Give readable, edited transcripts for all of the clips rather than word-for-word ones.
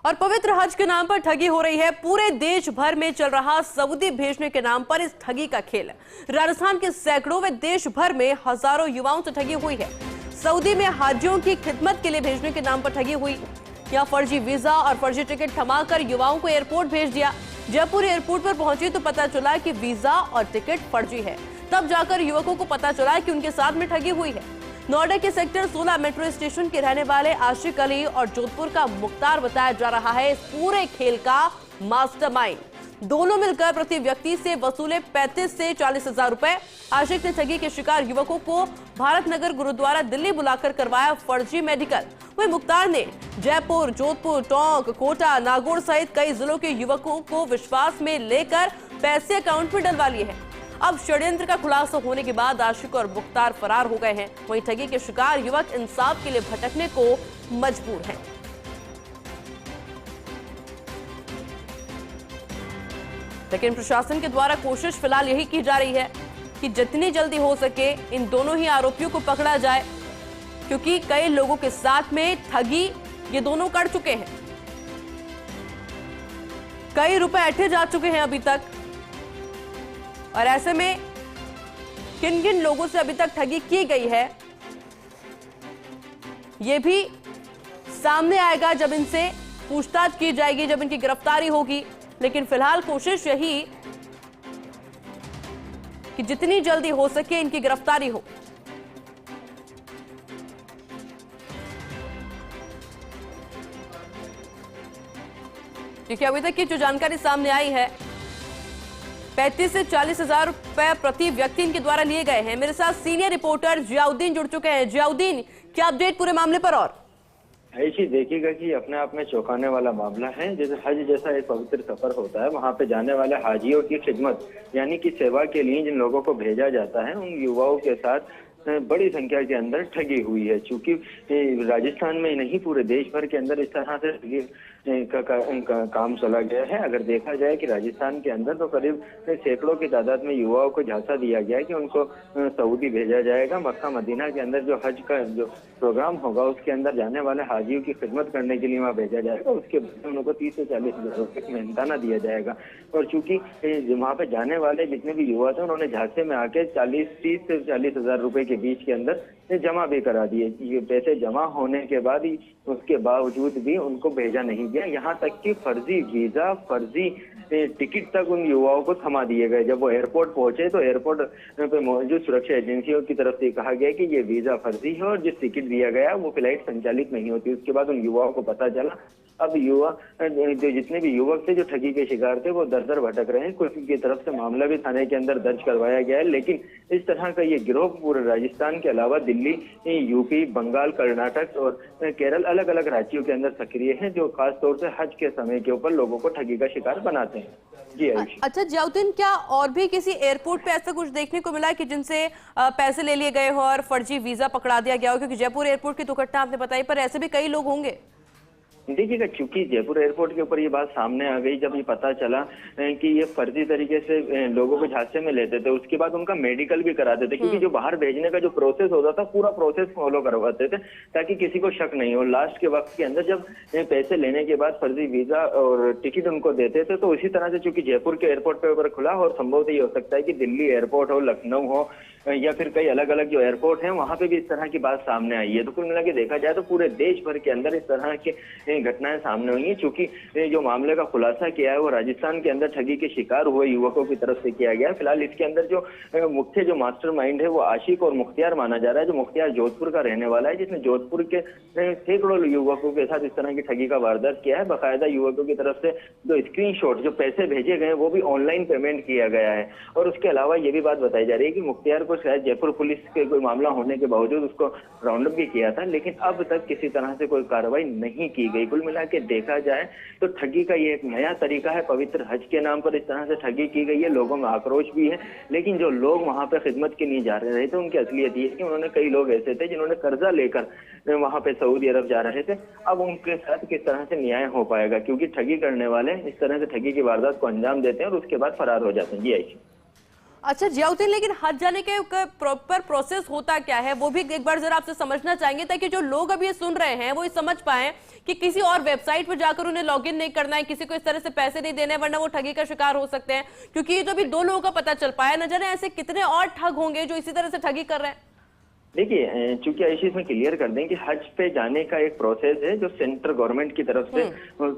और पवित्र हज के नाम पर ठगी हो रही है। पूरे देश भर में चल रहा सऊदी भेजने के नाम पर इस ठगी का खेल। राजस्थान के सैकड़ों व देश भर में हजारों युवाओं से ठगी हुई है। सऊदी में हाजियों की खिदमत के लिए भेजने के नाम पर ठगी हुई। यहाँ फर्जी वीजा और फर्जी टिकट थमाकर युवाओं को एयरपोर्ट भेज दिया। जयपुर एयरपोर्ट पर पहुंची तो पता चला कि वीजा और टिकट फर्जी है। तब जाकर युवकों को पता चला कि उनके साथ में ठगी हुई है। नोएडा के सेक्टर 16 मेट्रो स्टेशन के रहने वाले आशिक अली और जोधपुर का मुख्तार बताया जा रहा है इस पूरे खेल का मास्टरमाइंड। दोनों मिलकर प्रति व्यक्ति से वसूले 35 से 40 हजार रुपए। आशिक ने ठगी के शिकार युवकों को भारत नगर गुरुद्वारा दिल्ली बुलाकर करवाया फर्जी मेडिकल। वही मुख्तार ने जयपुर, जोधपुर, टोंक, कोटा, नागौर सहित कई जिलों के युवकों को विश्वास में लेकर पैसे अकाउंट में डलवा लिए हैं। अब षड्यंत्र का खुलासा होने के बाद आशिक और मुख्तार फरार हो गए हैं। वहीं ठगी के शिकार युवक इंसाफ के लिए भटकने को मजबूर हैं। लेकिन प्रशासन के द्वारा कोशिश फिलहाल यही की जा रही है कि जितनी जल्दी हो सके इन दोनों ही आरोपियों को पकड़ा जाए, क्योंकि कई लोगों के साथ में ठगी ये दोनों कर चुके हैं। कई रुपए ऐंठे जा चुके हैं अभी तक, और ऐसे में किन किन लोगों से अभी तक ठगी की गई है यह भी सामने आएगा जब इनसे पूछताछ की जाएगी, जब इनकी गिरफ्तारी होगी। लेकिन फिलहाल कोशिश यही कि जितनी जल्दी हो सके इनकी गिरफ्तारी हो। क्योंकि अभी तक की जो जानकारी सामने आई है 35 से 40 हजार रुपए प्रति व्यक्ति इनके द्वारा लिए गए हैं। मेरे साथ सीनियर रिपोर्टर जियाउद्दीन जुड़ चुके हैं। जियाउद्दीन, क्या अपडेट पूरे मामले पर? और ऐसी देखिएगा कि अपने आप में चौंकाने वाला मामला है। जैसे हज जैसा एक पवित्र सफर होता है, वहां पे जाने वाले हाजियों की खिदमत यानी कि सेवा के लिए जिन लोगों को भेजा जाता है, उन युवाओं के साथ बड़ी संख्या के अंदर ठगी हुई है। चूंकि राजस्थान में नहीं पूरे देश भर के अंदर इस तरह से ठगी का काम चला गया है। अगर देखा जाए कि राजस्थान के अंदर तो करीब सैकड़ों की तादाद में युवाओं को झांसा दिया गया है कि उनको सऊदी भेजा जाएगा। मक्का मदीना के अंदर जो हज का जो प्रोग्राम होगा उसके अंदर जाने वाले हाजियों की खिदमत करने के लिए वहाँ भेजा जाएगा। उसके बाद उनको 30 से 40 हजार रुपये मेहनताना दिया जाएगा। और चूंकि वहाँ पे जाने वाले जितने भी युवा थे उन्होंने झांसे में आके 30 से 40 हजार रुपए के बीच के अंदर जमा भी करा दिए। ये पैसे जमा होने के बाद ही उसके बावजूद भी उनको भेजा नहीं गया। यहाँ तक कि फर्जी वीजा, फर्जी टिकट तक उन युवाओं को थमा दिए गए। जब वो एयरपोर्ट पहुंचे तो एयरपोर्ट पे मौजूद सुरक्षा एजेंसियों की तरफ से कहा गया कि ये वीजा फर्जी है और जिस टिकट दिया गया वो फ्लाइट संचालित नहीं होती। उसके बाद उन युवाओं को पता चला। अब युवा जो जितने भी युवक थे जो ठगी के शिकार थे वो दर दर भटक रहे हैं। कुछ की तरफ से मामला भी थाने के अंदर दर्ज करवाया गया है। लेकिन इस तरह का ये गिरोह पूरे राजस्थान के अलावा दिल्ली, यूपी, बंगाल, कर्नाटक और केरल अलग अलग राज्यों के अंदर सक्रिय है, जो खास तौर से हज के समय के ऊपर लोगों को ठगी का शिकार बनाते हैं। जी अच्छा जियाउद्दीन, क्या और भी किसी एयरपोर्ट पे ऐसा कुछ देखने को मिला कि जिनसे पैसे ले लिए गए हो और फर्जी वीजा पकड़ा दिया गया हो? क्योंकि जयपुर एयरपोर्ट की तो घटना आपने बताई, पर ऐसे भी कई लोग होंगे। देखिएगा, चूंकि जयपुर एयरपोर्ट के ऊपर ये बात सामने आ गई, जब ये पता चला कि ये फर्जी तरीके से लोगों को झांसे में लेते थे, उसके बाद उनका मेडिकल भी कराते थे। क्योंकि जो बाहर भेजने का जो प्रोसेस होता था पूरा प्रोसेस फॉलो करवाते थे ताकि किसी को शक नहीं हो। लास्ट के वक्त के अंदर जब पैसे लेने के बाद फर्जी वीजा और टिकट उनको देते थे, तो उसी तरह से चूंकि जयपुर के एयरपोर्ट पे ऊपर खुला और संभवतः ये हो सकता है कि दिल्ली एयरपोर्ट हो, लखनऊ हो या फिर कई अलग अलग जो एयरपोर्ट हैं वहां पे भी इस तरह की बात सामने आई है। तो कुल मिला के देखा जाए तो पूरे देश भर के अंदर इस तरह के घटनाएं सामने हुई है। चूंकि जो मामले का खुलासा किया है वो राजस्थान के अंदर ठगी के शिकार हुए युवकों की तरफ से किया गया है। फिलहाल इसके अंदर जो मुख्य जो मास्टरमाइंड है वो आशिक और मुख्तियार माना जा रहा है। जो मुख्तियार जोधपुर का रहने वाला है, जिसने जोधपुर के सैकड़ों युवकों के साथ इस तरह की ठगी का वारदात किया है। बाकायदा युवकों की तरफ से जो स्क्रीनशॉट जो पैसे भेजे गए वो भी ऑनलाइन पेमेंट किया गया है। और उसके अलावा ये भी बात बताई जा रही है कि मुख्तियार को शायद जयपुर पुलिस के कोई मामला होने के बावजूद उसको राउंड अप भी किया था, लेकिन अब तक किसी तरह से कोई कार्रवाई नहीं की गई। कुल मिला के देखा जाए तो ठगी का ये एक नया तरीका है। पवित्र हज के नाम पर इस तरह से ठगी की गई है। लोगों में आक्रोश भी है, लेकिन जो लोग वहां पे खिदमत के लिए जा रहे थे उनकी असलियत ये है कि उन्होंने कई लोग ऐसे थे जिन्होंने कर्जा लेकर वहां पे सऊदी अरब जा रहे थे। अब उनके साथ किस तरह से न्याय हो पाएगा, क्योंकि ठगी करने वाले इस तरह से ठगी की वारदात को अंजाम देते हैं और उसके बाद फरार हो जाते हैं। जी आइए। अच्छा जियाउद्दीन, लेकिन हज जाने के प्रॉपर प्रोसेस होता क्या है वो भी एक बार जरा आपसे समझना चाहेंगे, ताकि जो लोग अभी ये सुन रहे हैं वो ये समझ पाए कि किसी और वेबसाइट पर जाकर उन्हें लॉगिन नहीं करना है, किसी को इस तरह से पैसे नहीं देने, वरना वो ठगी का शिकार हो सकते हैं। क्योंकि ये जो अभी 2 लोगों का पता चल पाया, न जाने ऐसे कितने और ठग होंगे जो इसी तरह से ठगी कर रहे हैं। देखिए, चूंकि ऐसी इसमें क्लियर कर दें कि हज पे जाने का एक प्रोसेस है जो सेंट्रल गवर्नमेंट की तरफ से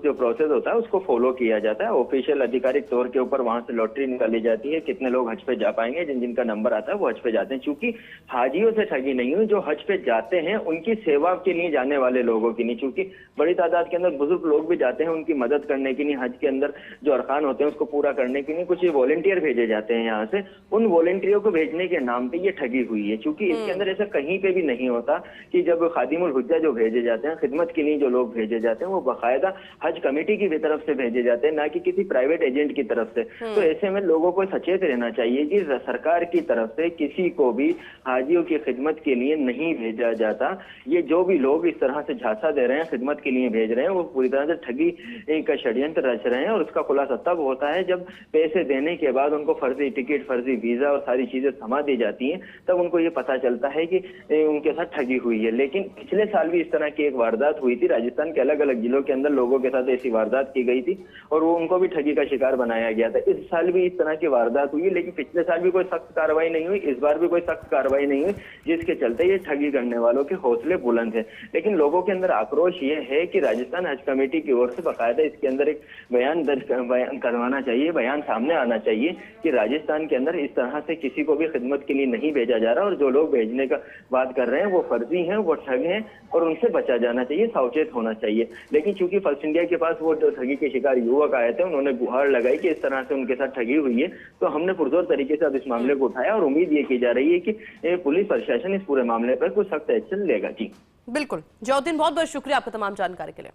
जो प्रोसेस होता है उसको फॉलो किया जाता है। ऑफिशियल आधिकारिक तौर के ऊपर वहां से लॉटरी निकाली जाती है, कितने लोग हज पे जा पाएंगे, जिनका नंबर आता है वो हज पे जाते हैं। चूंकि हाजियों से ठगी नहीं हुई, जो हज पे जाते हैं उनकी सेवा के लिए जाने वाले लोगों की नहीं। चूंकि बड़ी तादाद के अंदर बुजुर्ग लोग भी जाते हैं उनकी मदद करने के लिए, हज के अंदर जो अरकान होते हैं उसको पूरा करने के लिए कुछ वॉलेंटियर भेजे जाते हैं यहाँ से, उन वॉलेंटियरों को भेजने के नाम पे ये ठगी हुई है। चूंकि इसके अंदर ऐसा कहीं पे भी नहीं होता कि जब खादिमुल हुज्जा जो भेजे जाते हैं, खिदमत के लिए जो लोग भेजे जाते हैं वो बाकायदा हज कमेटी की तरफ से भेजे जाते हैं, ना कि किसी प्राइवेट एजेंट की तरफ से। तो ऐसे में लोगों को सचेत रहना चाहिए कि सरकार की तरफ से किसी को भी हाजियों की खिदमत के लिए नहीं भेजा जाता। ये जो भी लोग इस तरह से झांसा दे रहे हैं, खिदमत के लिए भेज रहे हैं, वो पूरी तरह से ठगी का षड्यंत्र रच रहे हैं। और उसका खुलासा तब होता है जब पैसे देने के बाद उनको फर्जी टिकट, फर्जी वीजा और सारी चीजें थमा दी जाती हैं, तब उनको ये पता चलता है कि उनके साथ ठगी हुई है। लेकिन पिछले साल भी इस तरह की एक वारदात हुई थी, राजस्थान के अलग अलग जिलों के अंदर लोगों के साथ ऐसी वारदात की गई थी और वो उनको भी ठगी का शिकार बनाया गया था। इस साल भी इस तरह की वारदात हुई, लेकिन पिछले साल भी कोई सख्त कार्रवाई नहीं हुई, इस बार भी कोई सख्त कार्रवाई नहीं हुई, जिसके चलते ये ठगी करने वालों के हौसले बुलंद है। लेकिन लोगों के अंदर आक्रोश ये है कि राजस्थान हज कमेटी की ओर से बाकायदा इसके अंदर एक बयान दर्ज करवाना चाहिए, बयान सामने आना चाहिए कि राजस्थान के अंदर इस तरह से किसी को भी खिदमत के लिए नहीं भेजा जा रहा, और जो लोग भेजने का बात कर रहे हैं वो फर्जी हैं, वो ठग हैं और उनसे बचा जाना चाहिए, सावचेत होना चाहिए। लेकिन चूंकि फर्स्ट इंडिया के पास वो जो ठगी के शिकार युवक आए थे, उन्होंने गुहार लगाई कि इस तरह से उनके साथ ठगी हुई है, तो हमने पुरजोर तरीके से अब इस मामले को उठाया और उम्मीद ये की जा रही है कि पुलिस प्रशासन इस पूरे मामले पर कुछ सख्त एक्शन लेगा। जी बिल्कुल जियाउद्दीन, बहुत बहुत शुक्रिया आपका तमाम जानकारी के लिए।